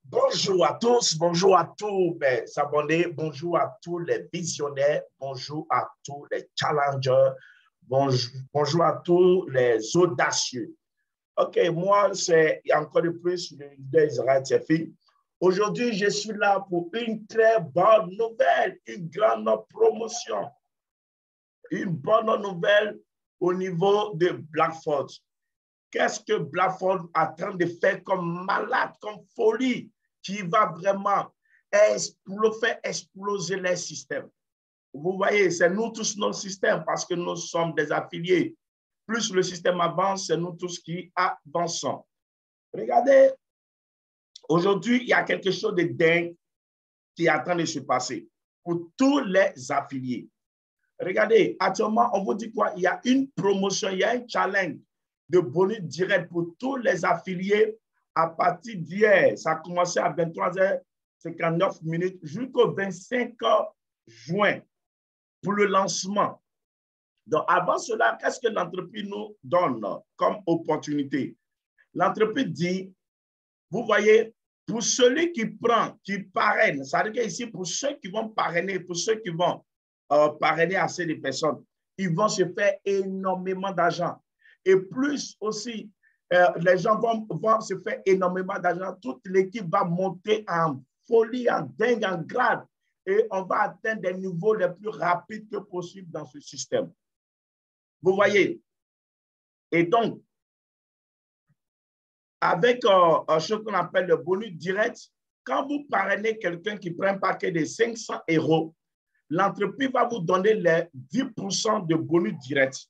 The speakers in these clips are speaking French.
Bonjour à tous, bonjour à tous mes abonnés, bonjour à tous les visionnaires, bonjour à tous les challengers, bonjour à tous les audacieux. OK, moi, c'est encore de plus le leader Israël Tsefi. Aujourd'hui, je suis là pour une très bonne nouvelle, une grande promotion, une bonne nouvelle au niveau de Blackford. Qu'est-ce que Blackford est en train de faire comme malade, comme folie, qui va vraiment faire exploser les systèmes? Vous voyez, c'est nous tous nos systèmes parce que nous sommes des affiliés. Plus le système avance, c'est nous tous qui avançons. Regardez, aujourd'hui, il y a quelque chose de dingue qui est en train de se passer pour tous les affiliés. Regardez, actuellement, on vous dit quoi? Il y a une promotion, il y a un challenge de bonus direct pour tous les affiliés à partir d'hier. Ça a commencé à 23h59 jusqu'au 25 juin pour le lancement. Donc, avant cela, qu'est-ce que l'entreprise nous donne comme opportunité? L'entreprise dit, vous voyez, pour celui qui prend, qui parraine, ça veut dire ici, pour ceux qui vont parrainer, pour ceux qui vont parrainer assez de personnes, ils vont se faire énormément d'argent. Et plus aussi, les gens vont se faire énormément d'argent. Toute l'équipe va monter en folie, en dingue, en grade. Et on va atteindre des niveaux les plus rapides que possible dans ce système. Vous voyez? Et donc, avec ce qu'on appelle le bonus direct, quand vous parrainez quelqu'un qui prend un paquet de 500 €, l'entreprise va vous donner les 10% de bonus direct.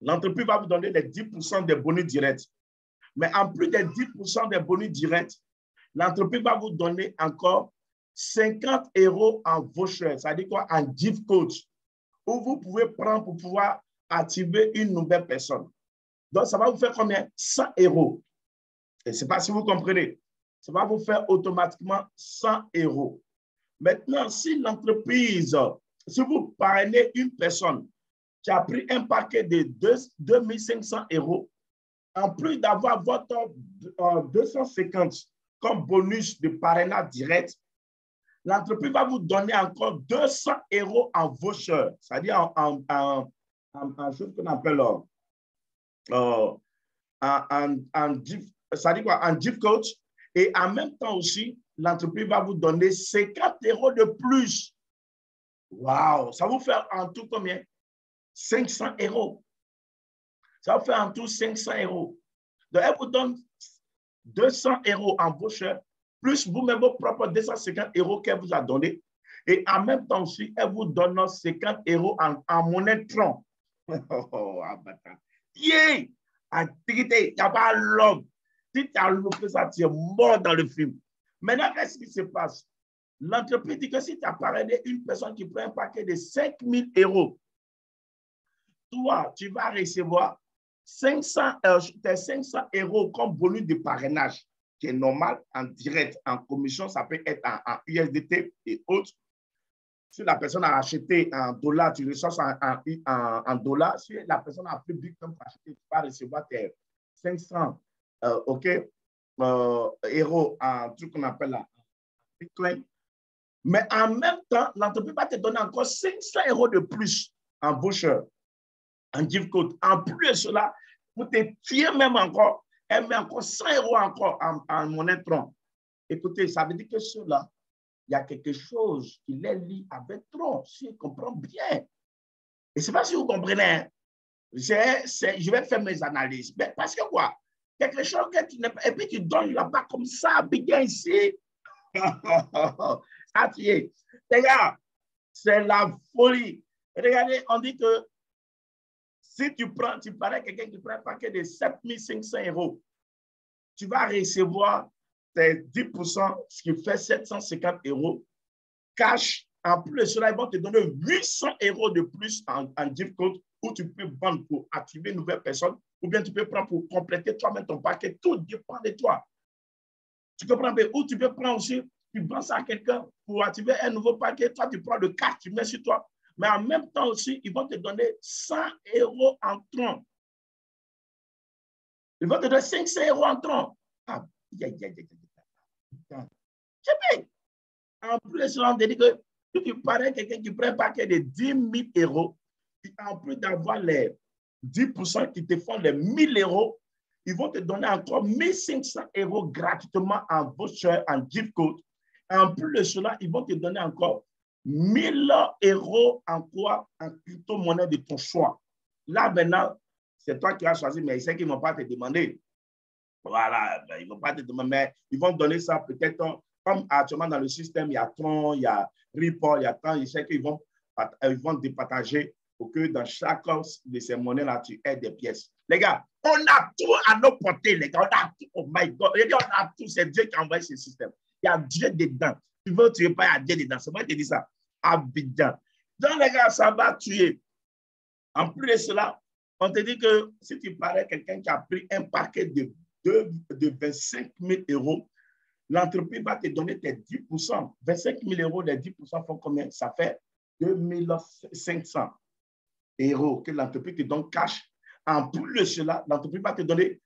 L'entreprise va vous donner les 10% de bonus direct. Mais en plus des 10% de bonus direct, l'entreprise va vous donner encore 50 € en voucher, c'est-à-dire quoi? En gift code, où vous pouvez prendre pour pouvoir activer une nouvelle personne. Donc, ça va vous faire combien? 100 €. Je ne sais pas si vous comprenez. Ça va vous faire automatiquement 100 €. Maintenant, si l'entreprise, si vous parrainez une personne qui a pris un paquet de 2500 €, en plus d'avoir votre 250 comme bonus de parrainage direct, l'entreprise va vous donner encore 200 € en voucher, c'est-à-dire en chose qu'on appelle en gift coach. Et en même temps aussi, l'entreprise va vous donner 50 € de plus. Waouh! Ça vous fait en tout combien? 500 €. Ça vous fait en tout 500 €. Donc, elle vous donne 200 € en voucher, plus vous-même vos propres 250 € qu'elle vous a donné. Et en même temps aussi, elle vous donne 50 € en monnaie Tron. Yeah! Il n'y a pas l'homme. Si tu as loupé ça, tu es mort dans le film. Maintenant, qu'est-ce qui se passe? L'entreprise dit que si tu as parrainé une personne qui prend un paquet de 5000 €, toi, tu vas recevoir 500 € comme bonus de parrainage, qui est normal, en direct, en commission, ça peut être en USDT et autres. Si la personne a acheté en dollars, tu reçois en dollars. Si la personne a plus de comme pour acheter, tu vas recevoir tes 500 € en truc qu'on appelle la Bitcoin. Mais en même temps, l'entreprise va te donner encore 500 € de plus en voucher, en gift code. En plus de cela, pour te tuer même encore, elle met encore 100 € encore en monnaie Tron. Écoutez, ça veut dire que cela, il y a quelque chose qui les lie avec Tron, si je comprends bien. Et je ne sais pas si vous comprenez. Hein? Je vais faire mes analyses. Mais parce que quoi? Quelque chose que tu n'as pas. Et puis tu donnes là-bas comme ça, bien ici. Ça, tu es. Les gars, c'est la folie. Regardez, on dit que si tu parais quelqu'un qui prend un paquet de 7500 €, tu vas recevoir tes 10%, ce qui fait 750 € cash. En plus de cela, ils vont te donner 800 € de plus en gift code où tu peux vendre pour activer une nouvelle personne ou bien tu peux prendre pour compléter toi-même ton paquet. Tout dépend de toi. Tu comprends bien? Ou tu peux prendre aussi, tu vends ça à quelqu'un pour activer un nouveau paquet. Toi, tu prends le cash, tu mets sur toi. Mais en même temps aussi, ils vont te donner 100 € en Tron. Ils vont te donner 500 € en Tron. Ah, C'est bien. En plus, on te dit que si tu parais quelqu'un qui prend un paquet de 10 000 euros, en plus d'avoir les 10% qui te font les 1 000 euros, ils vont te donner encore 1 500 euros gratuitement en voucher, en gift code. En plus de cela, ils vont te donner encore 1 000 euros en quoi? En crypto-monnaie de ton choix. Là, maintenant, c'est toi qui as choisi, mais ils savent qu'ils ne vont pas te demander. Voilà, ben, ils ne vont pas te demander, mais ils vont donner ça peut-être, comme actuellement dans le système, il y a Tron, il y a Ripple, il y a tant, ils savent qu'ils vont départager pour que dans chaque de ces monnaies-là, tu aies des pièces. Les gars, on a tout à nos portées, les gars. On a tout, oh my God. On a tout, c'est Dieu qui a envoyé ce système. Il y a Dieu dedans. Tu veux tuer pas, il y a Dieu dedans. C'est moi qui te dis ça. Abidjan. Donc, les gars, ça va tuer. En plus de cela, on te dit que si tu parais quelqu'un qui a pris un paquet de 25 000 euros, l'entreprise va te donner tes 10%. 25 000 euros, les 10% font combien? Ça fait 2 500 euros que l'entreprise te donne cash. En plus de cela, l'entreprise va te donner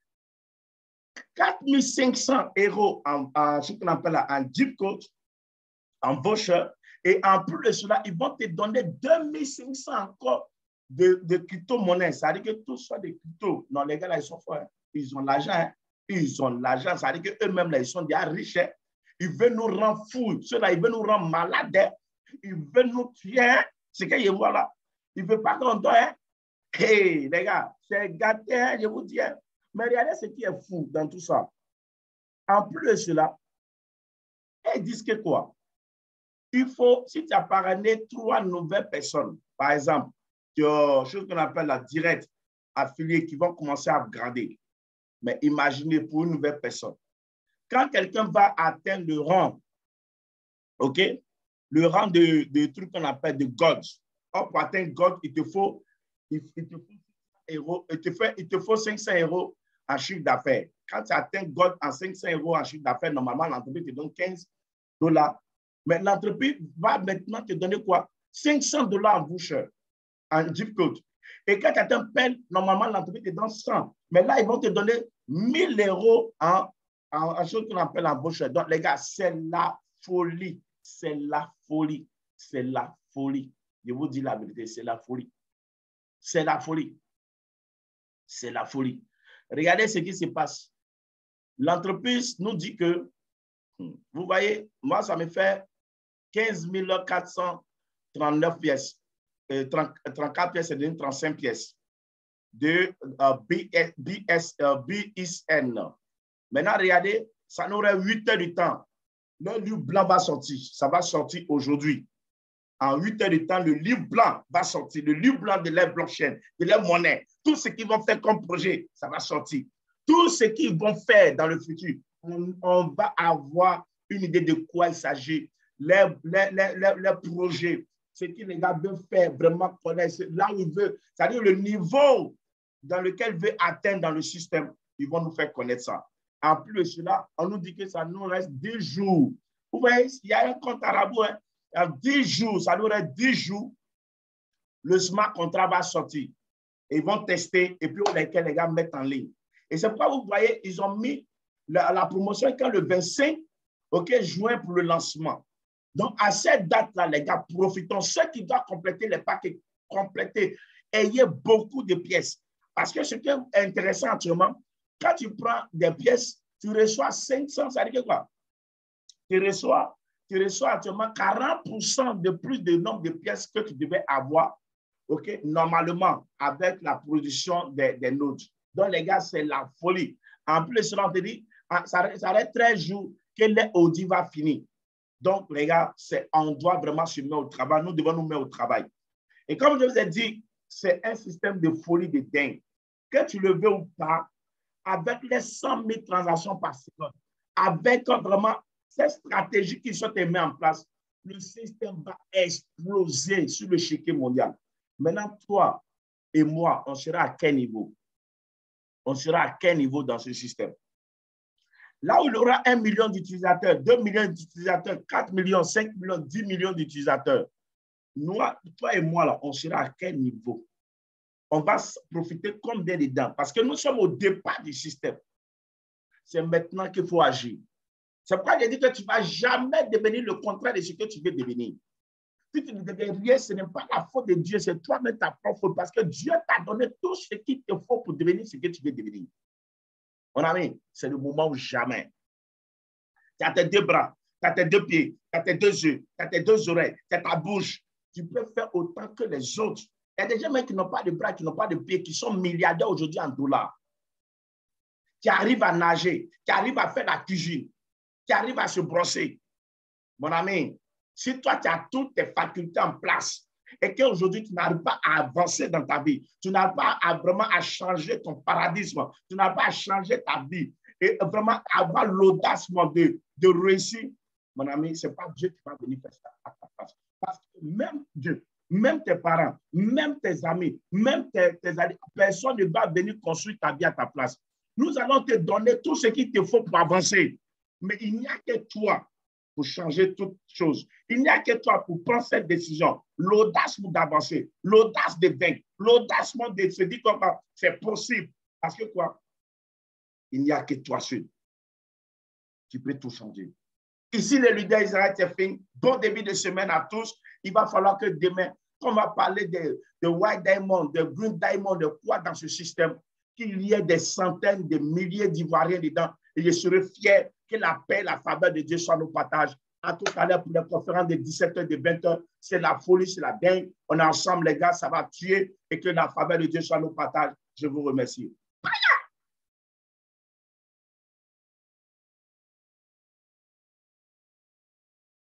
4 500 euros en ce qu'on appelle en gift code, en voucher. Et en plus de cela, ils vont te donner 2 500 encore de crypto-monnaies. Ça veut dire que tout soit des cryptos. Non, les gars, là, ils sont forts. Ils ont l'argent. Hein. Ils ont l'argent. Ça veut dire qu'eux-mêmes, ils sont déjà riches. Hein. Ils veulent nous rendre fous. Ceux-là, ils veulent nous rendre malades. Hein. Ils veulent nous tuer. Hein. C'est qu'ils voient là. Ils ne veulent pas qu'on dort. Hein. Hey, les gars, c'est gâté, hein, je vous dis. Hein. Mais regardez ce qui est fou dans tout ça. En plus de cela, ils disent que quoi? Il faut, si tu as parrainé 3 nouvelles personnes, par exemple, tu as chose qu'on appelle la directe affiliée qui vont commencer à grader. Mais imaginez pour une nouvelle personne. Quand quelqu'un va atteindre le rang, OK, le rang de trucs qu'on appelle de God, pour atteindre God, il te faut 500 euros en chiffre d'affaires. Quand tu atteins God en 500 euros en chiffre d'affaires, normalement, l'entreprise te donne $15. Mais l'entreprise va maintenant te donner quoi? $500 en voucher, en gift code. Et quand tu atteins peine, normalement, l'entreprise te donne 100. Mais là, ils vont te donner 1 000 euros en chose qu'on appelle en voucher. Donc, les gars, c'est la folie. C'est la folie. C'est la folie. Je vous dis la vérité, c'est la folie. C'est la folie. C'est la folie. Regardez ce qui se passe. L'entreprise nous dit que, vous voyez, moi, ça me fait 15 439 pièces. 34 pièces, c'est 35 pièces de BISN. Maintenant, regardez, ça nous aurait 8 heures de temps. Le livre blanc va sortir. Ça va sortir aujourd'hui. En 8 heures de temps, le livre blanc va sortir. Le livre blanc de leur blockchain, de leur monnaie. Tout ce qu'ils vont faire comme projet, ça va sortir. Tout ce qu'ils vont faire dans le futur, on va avoir une idée de quoi il s'agit. Les projets, ce que les gars veulent faire, vraiment connaître, là où ils veulent, c'est-à-dire le niveau dans lequel ils veulent atteindre dans le système, ils vont nous faire connaître ça. En plus de cela, on nous dit que ça nous reste 10 jours. Vous voyez, il y a un compte arabe, hein, en 10 jours, ça nous reste 10 jours, le smart contract va sortir. Ils vont tester et puis lesquels les gars mettent en ligne. Et c'est pourquoi vous voyez, ils ont mis la promotion quand le 25 juin pour le lancement. Donc, à cette date-là, les gars, profitons. Ceux qui doivent compléter les paquets, compléter, ayez beaucoup de pièces. Parce que ce qui est intéressant actuellement, quand tu prends des pièces, tu reçois 500, ça veut dire quoi? Tu reçois actuellement 40% de plus de nombre de pièces que tu devais avoir, OK, normalement, avec la production des nodes. Donc, les gars, c'est la folie. En plus, cela, on te dit, ça reste 13 jours que l'audit va finir. Donc, les gars, on doit vraiment se mettre au travail. Nous devons nous mettre au travail. Et comme je vous ai dit, c'est un système de folie de dingue. Que tu le veux ou pas, avec les 100 000 transactions par seconde, avec vraiment ces stratégies qui sont mises en place, le système va exploser sur le l'échiquier mondial. Maintenant, toi et moi, on sera à quel niveau? On sera à quel niveau dans ce système? Là où il y aura 1 million d'utilisateurs, 2 millions d'utilisateurs, 4 millions, 5 millions, 10 millions d'utilisateurs, nous, toi et moi, là, on sera à quel niveau? On va profiter combien dedans? Parce que nous sommes au départ du système. C'est maintenant qu'il faut agir. C'est pourquoi il dit que tu ne vas jamais devenir le contraire de ce que tu veux devenir. Si tu ne deviens rien, ce n'est pas la faute de Dieu, c'est toi-même ta propre faute parce que Dieu t'a donné tout ce qu'il te faut pour devenir ce que tu veux devenir. Mon ami, c'est le moment où jamais. Tu as tes deux bras, tu as tes deux pieds, tu as tes deux yeux, tu as tes deux oreilles, tu as ta bouche. Tu peux faire autant que les autres. Il y a des gens qui n'ont pas de bras, qui n'ont pas de pieds, qui sont milliardaires aujourd'hui en dollars, qui arrivent à nager, qui arrivent à faire la cuisine, qui arrivent à se brosser. Mon ami, si toi, tu as toutes tes facultés en place et qu'aujourd'hui, tu n'arrives pas à avancer dans ta vie, tu n'arrives pas vraiment à changer ton paradigme, tu n'arrives pas à changer ta vie et vraiment avoir l'audace de réussir, mon ami, ce n'est pas Dieu qui va venir faire ça à ta place. Parce que même Dieu, même tes parents, même tes amis, même tes amis, personne ne va venir construire ta vie à ta place. Nous allons te donner tout ce qu'il te faut pour avancer. Mais il n'y a que toi pour changer toutes choses. Il n'y a que toi pour prendre cette décision. L'audace d'avancer, l'audace de vaincre, l'audace de se dire comment c'est possible. Parce que quoi? Il n'y a que toi seul qui peut tout changer. Ici, le leader Israël, c'est fini. Bon début de semaine à tous. Il va falloir que demain, on va parler de White Diamond, de Green Diamond, de quoi dans ce système, qu'il y ait des centaines, des milliers d'Ivoiriens dedans. Et je serai fier que la paix, la faveur de Dieu soit nos partages. À tout à l'heure pour la conférence de 17h, de 20h. C'est la folie, c'est la dingue. On est ensemble, les gars, ça va tuer et que la faveur de Dieu soit nos partages. Je vous remercie.